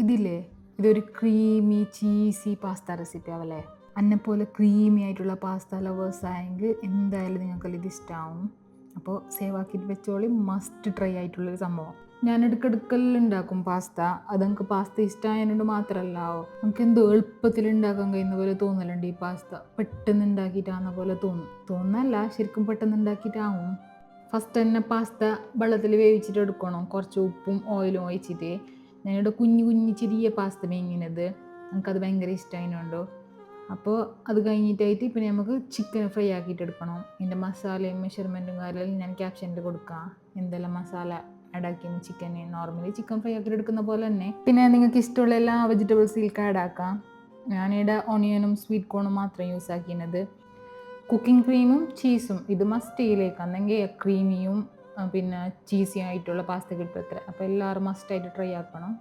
ഇതില്ലേ, ഇതൊരു creamy cheesy pasta recipe ആവല്ലേ. എന്നെപ്പോലെ ക്രീമി ആയിട്ടുള്ള പാസ്ത ലവേഴ്സ് ആയെങ്കിൽ എന്തായാലും നിങ്ങൾക്കെല്ലാം ഇത് ഇഷ്ടമാവും. അപ്പോൾ സേവ് ആക്കിയിട്ട് വെച്ചോളി. മസ്റ്റ് ട്രൈ ആയിട്ടുള്ളൊരു സംഭവം. ഞാൻ ഇടയ്ക്കിടയ്ക്കെല്ലാം ഉണ്ടാക്കും പാസ്ത. അത് നമുക്ക് പാസ്ത ഇഷ്ടമായതുകൊണ്ട് മാത്രമല്ല, നമുക്ക് എന്തോ എളുപ്പത്തിൽ ഉണ്ടാക്കാൻ കഴിയുന്ന പോലെ തോന്നലുണ്ട്. ഈ പാസ്ത പെട്ടെന്ന് ഉണ്ടാക്കിയിട്ടാകുന്ന പോലെ തോന്നല്ല, ശരിക്കും പെട്ടെന്ന് ഉണ്ടാക്കിയിട്ടാവും. ഫസ്റ്റ് തന്നെ പാസ്ത വെള്ളത്തിൽ വേവിച്ചിട്ട് എടുക്കണം. കുറച്ച് ഉപ്പും ഓയിലും ഒഴിച്ചിട്ട്. ഞാനിവിടെ കുഞ്ഞു കുഞ്ഞു ചെറിയ പാസ്ത മേങ്ങിനത്, നമുക്കത് ഭയങ്കര ഇഷ്ടമായതുകൊണ്ടോ. അപ്പോൾ അത് കഴിഞ്ഞിട്ടായിട്ട് പിന്നെ നമുക്ക് ചിക്കൻ ഫ്രൈ ആക്കിയിട്ട് എടുക്കണം. ഇതിൻ്റെ മസാലയും മെഷർമെൻറ്റും കാര്യമെല്ലാം ഞാൻ ക്യാപ്ഷനിൽ കൊടുക്കാം. എന്തെല്ലാം മസാല ആഡാക്കിയെന്ന് ചിക്കന് നോർമലി ചിക്കൻ ഫ്രൈ ആക്കിയിട്ട് എടുക്കുന്ന പോലെ തന്നെ. പിന്നെ നിങ്ങൾക്ക് ഇഷ്ടമുള്ള എല്ലാ വെജിറ്റബിൾസിലേക്ക് ആഡ് ആക്കാം. ഞാനിവിടെ ഓണിയനും സ്വീറ്റ് കോണും മാത്രം യൂസ് ആക്കിയത്. കുക്കിംഗ് ക്രീമും ചീസും ഇത് മസ്റ്റ് ചെയ്യിലേക്ക്, അല്ലെങ്കിൽ ക്രീമിയും പിന്നെ ചീസിയും ആയിട്ടുള്ള പാസ്ത കിട്ടും അത്ര. അപ്പോൾ എല്ലാവരും മസ്റ്റായിട്ട് ട്രൈ ആക്കണം.